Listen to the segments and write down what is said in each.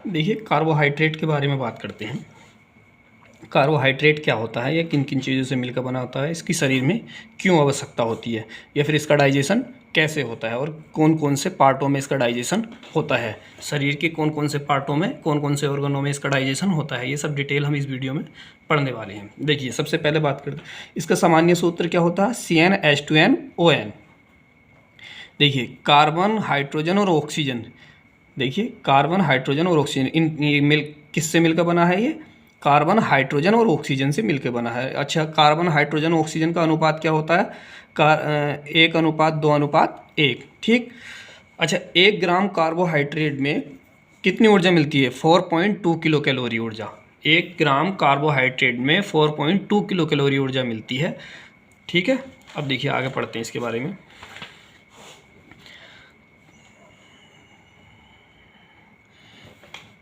देखिए कार्बोहाइड्रेट के बारे में बात करते हैं। कार्बोहाइड्रेट क्या होता है, या किन किन चीज़ों से मिलकर बना होता है, इसकी शरीर में क्यों आवश्यकता होती है, या फिर इसका डाइजेशन कैसे होता है, और कौन कौन से पार्टों में इसका डाइजेशन होता है, शरीर के कौन कौन से पार्टों में, कौन कौन से ऑर्गनों में इसका डाइजेशन होता है, ये सब डिटेल हम इस वीडियो में पढ़ने वाले हैं। देखिए सबसे पहले बात करते हैं इसका सामान्य सूत्र क्या होता है, CnH2nOn। देखिए कार्बन, हाइड्रोजन और ऑक्सीजन, देखिए कार्बन, हाइड्रोजन और ऑक्सीजन, इन ये मिल किससे मिलकर बना है, ये कार्बन, हाइड्रोजन और ऑक्सीजन से मिलकर बना है। अच्छा, कार्बन, हाइड्रोजन, ऑक्सीजन का अनुपात क्या होता है, 1:2:1, ठीक। अच्छा, 1 ग्राम कार्बोहाइड्रेट में कितनी ऊर्जा मिलती है, 4.2 किलो कैलोरी ऊर्जा। 1 ग्राम कार्बोहाइड्रेट में 4.2 किलो कैलोरी ऊर्जा मिलती है, ठीक है। अब देखिए आगे पढ़ते हैं इसके बारे में।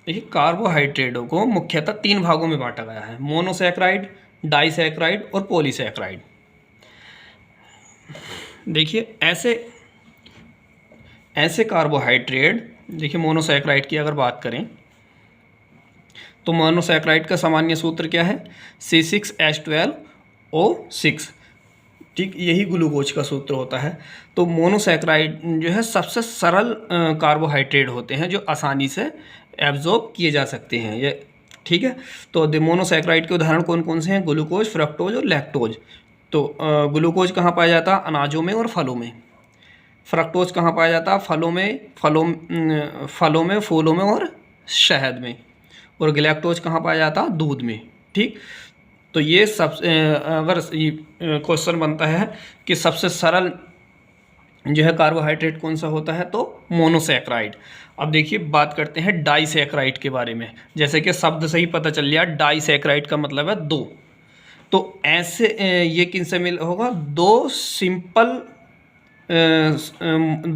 देखिए कार्बोहाइड्रेटों को मुख्यतः 3 भागों में बांटा गया है, मोनोसैकराइड, डाइसैकराइड और पॉलीसैकराइड। देखिए ऐसे कार्बोहाइड्रेट, देखिए मोनोसैकराइड की अगर बात करें तो मोनोसैकराइड का सामान्य सूत्र क्या है, C6H12O6, ठीक, यही ग्लूकोज का सूत्र होता है। तो मोनोसैकराइड जो है सबसे सरल कार्बोहाइड्रेट होते हैं जो आसानी से एब्जॉर्ब किए जा सकते हैं, ये ठीक है। तो मोनोसैकराइड के उदाहरण कौन कौन से हैं, ग्लूकोज, फ्रक्टोज और लैक्टोज। तो ग्लूकोज कहाँ पाया जाता है, अनाजों में और फलों में। फ्रक्टोज कहाँ पाया जाता है, फलों में, फूलों में और शहद में। और गैलेक्टोज कहाँ पाया जाता है, दूध में, ठीक। तो ये सब अगर क्वेश्चन बनता है कि सबसे सरल जो है कार्बोहाइड्रेट कौन सा होता है, तो मोनोसैकराइड। अब देखिए बात करते हैं डाइसैकराइड के बारे में। जैसे कि शब्द से ही पता चल गया, डाइसैकराइड का मतलब है 2। तो ऐसे ये किन से मिल होगा,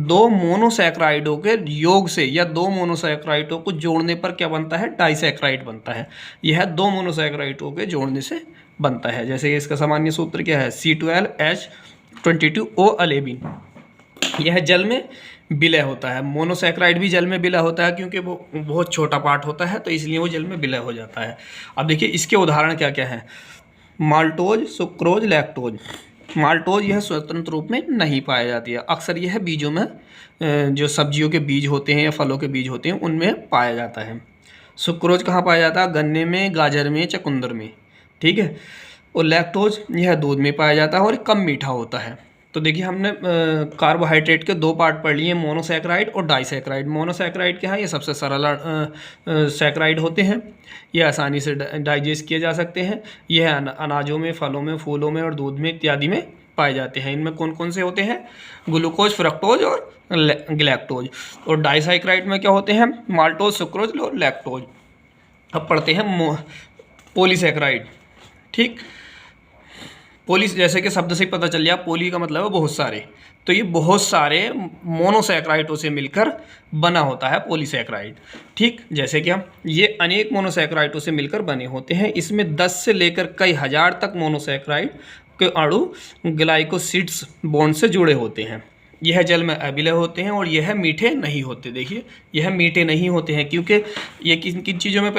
दो मोनोसैकराइडों के योग से, या 2 मोनोसैकराइडों को जोड़ने पर क्या बनता है, डाइसैकराइड बनता है। यह 2 मोनोसैकराइडों के जोड़ने से बनता है। जैसे इसका सामान्य सूत्र क्या है, C12H22O11। यह जल में विलय होता है। मोनोसैकराइड भी जल में विलय होता है, क्योंकि वो बहुत छोटा पार्ट होता है, तो इसलिए वो जल में विलय हो जाता है। अब देखिए इसके उदाहरण क्या क्या हैं, माल्टोज, सुक्रोज, लैक्टोज। माल्टोज यह स्वतंत्र रूप में नहीं पाया जाती है, अक्सर यह बीजों में, जो सब्जियों के बीज होते हैं या फलों के बीज होते हैं उनमें पाया जाता है। सुक्रोज कहाँ पाया जाता है, गन्ने में, गाजर में, चुकंदर में, ठीक है। और लैक्टोज यह दूध में पाया जाता है और कम मीठा होता है। तो देखिए हमने कार्बोहाइड्रेट के 2 पार्ट पढ़ लिए, मोनोसैकराइड और डाइसैकराइड। मोनोसैकराइड क्या है, ये सबसे सरल सैकराइड होते हैं, ये आसानी से डाइजेस्ट किए जा सकते हैं। यह अनाजों में, फलों में, फूलों में और दूध में इत्यादि में पाए जाते हैं। इनमें कौन कौन से होते हैं, ग्लूकोज, फ्रक्टोज और गैलेक्टोज। और डाइसैकराइड में क्या होते हैं, माल्टोज, सुक्रोज और लैक्टोज। अब पढ़ते हैं पॉलीसैकराइड, ठीक। पोली, जैसे कि शब्द से ही पता चल गया, पोली का मतलब है बहुत सारे। तो ये बहुत सारे मोनोसैकराइडों से मिलकर बना होता है पॉलीसैकराइड, ठीक। जैसे कि हम ये अनेक मोनोसैकराइडों से मिलकर बने होते हैं। इसमें 10 से लेकर कई हजार तक मोनोसैकराइड के अणु ग्लाइकोसिड्स बॉन्ड से जुड़े होते हैं। यह जल में अविलय होते हैं और यह मीठे नहीं होते। देखिए यह मीठे नहीं होते हैं, क्योंकि ये किन किन चीज़ों में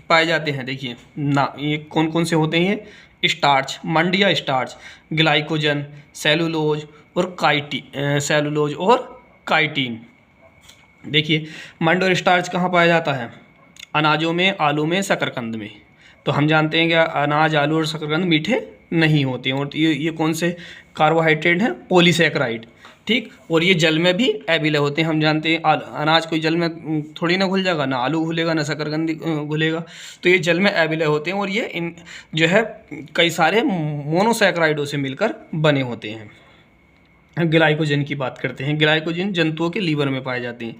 पाए जाते हैं। देखिए ना, ये कौन कौन से होते हैं, स्टार्च, मंड या स्टार्च, ग्लाइकोजन, सेलुलोज और काइटिन। देखिए मंड और स्टार्च कहाँ पाया जाता है, अनाजों में, आलू में, शकरकंद में। तो हम जानते हैं कि अनाज, आलू और शकरकंद मीठे नहीं होते हैं। और ये कौन से कार्बोहाइड्रेट हैं, पॉलीसैकराइड, ठीक। और ये जल में भी अविलय होते हैं। हम जानते हैं अनाज कोई जल में थोड़ी ना घुल जाएगा, ना आलू घुलेगा, ना शकरकंदी घुलेगा। तो ये जल में अविलय होते हैं और ये इन जो है कई सारे मोनोसैकराइडों से मिलकर बने होते हैं। ग्लाइकोजन की बात करते हैं। ग्लाइकोजन जंतुओं के लीवर में पाए जाते हैं।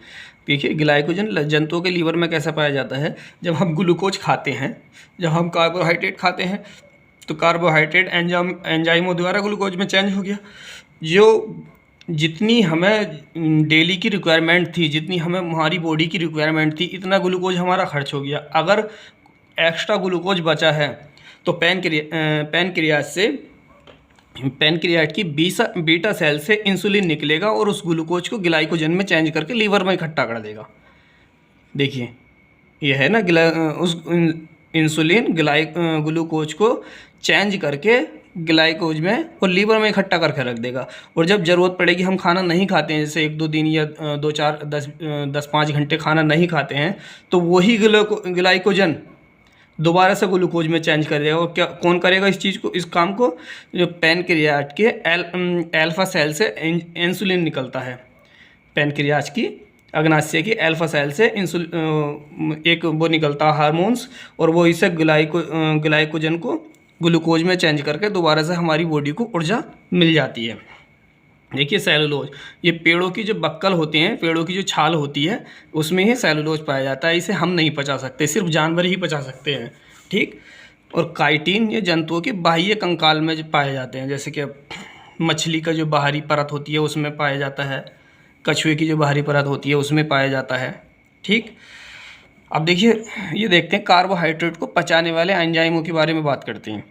देखिए ग्लाइकोजन जंतुओं के लीवर में कैसा पाया जाता है, जब हम ग्लूकोज खाते हैं, जब हम कार्बोहाइड्रेट खाते हैं, तो कार्बोहाइड्रेट एंजाइमों द्वारा ग्लूकोज में चेंज हो गया। जो जितनी हमें डेली की रिक्वायरमेंट थी, जितनी हमें हमारी बॉडी की रिक्वायरमेंट थी, इतना ग्लूकोज हमारा खर्च हो गया। अगर एक्स्ट्रा ग्लूकोज बचा है तो पैनक्रियाज की बीटा सेल से इंसुलिन निकलेगा और उस ग्लूकोज को ग्लाइकोजन में चेंज करके लीवर में इकट्ठा कर देगा। देखिए ये है ना उस इंसुलिन ग्लूकोज को चेंज करके ग्लाइकोज में और लीवर में इकट्ठा करके रख देगा। और जब ज़रूरत पड़ेगी, हम खाना नहीं खाते हैं, जैसे 1-2 दिन या 2-4-10-5 घंटे खाना नहीं खाते हैं, तो वही ग्लाइकोजन दोबारा से ग्लूकोज में चेंज कर देगा। और क्या कौन करेगा इस चीज़ को, इस काम को? जो पैनक्रियाज के अल्फा सेल से इंसुलिन निकलता है। पैनक्रियाज की अग्नाशय की अल्फा सेल से एक वो निकलता है हार्मोन्स, और वो इसे ग्लाइकोजन को ग्लूकोज में चेंज करके दोबारा से हमारी बॉडी को ऊर्जा मिल जाती है। देखिए सेलुलोज, ये पेड़ों की जो बक्कल होती हैं, पेड़ों की जो छाल होती है, उसमें ही सेलुलोज पाया जाता है। इसे हम नहीं पचा सकते, सिर्फ जानवर ही पचा सकते हैं, ठीक। और काइटिन ये जंतुओं के बाह्य कंकाल में जो पाए जाते हैं, जैसे कि मछली का जो बाहरी परत होती है उसमें पाया जाता है, कछुए की जो बाहरी परत होती है उसमें पाया जाता है, ठीक। अब देखिए ये देखते हैं कार्बोहाइड्रेट को पचाने वाले एंजाइमों के बारे में बात करते हैं।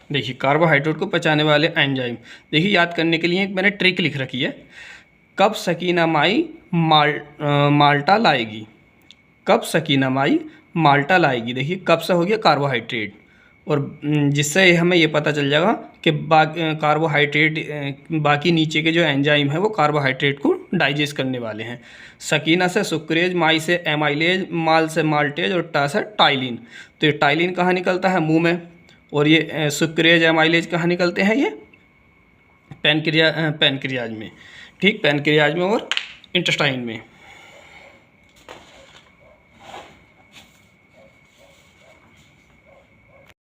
देखिए कार्बोहाइड्रेट को पचाने वाले एंजाइम, देखिए याद करने के लिए मैंने ट्रिक लिख रखी है। कब सकीना माई माल्टा लाएगी, कब सकीना माई माल्टा लाएगी। देखिए कब से हो गया कार्बोहाइड्रेट, और जिससे हमें ये पता चल जाएगा कि कार्बोहाइड्रेट बाकी नीचे के जो एंजाइम है वो कार्बोहाइड्रेट को डाइजेस्ट करने वाले हैं। सकीना से सुक्रेज, माई से एमाइलेज, माल से माल्टेज और टा से टाइलिन। तो ये टाइलिन कहाँ निकलता है? मुंह में। और ये सुक्रेज एमाइलेज कहाँ निकलते हैं? ये पैनक्रियाज में, ठीक, पैनक्रियाज में और इंटेस्टाइन में।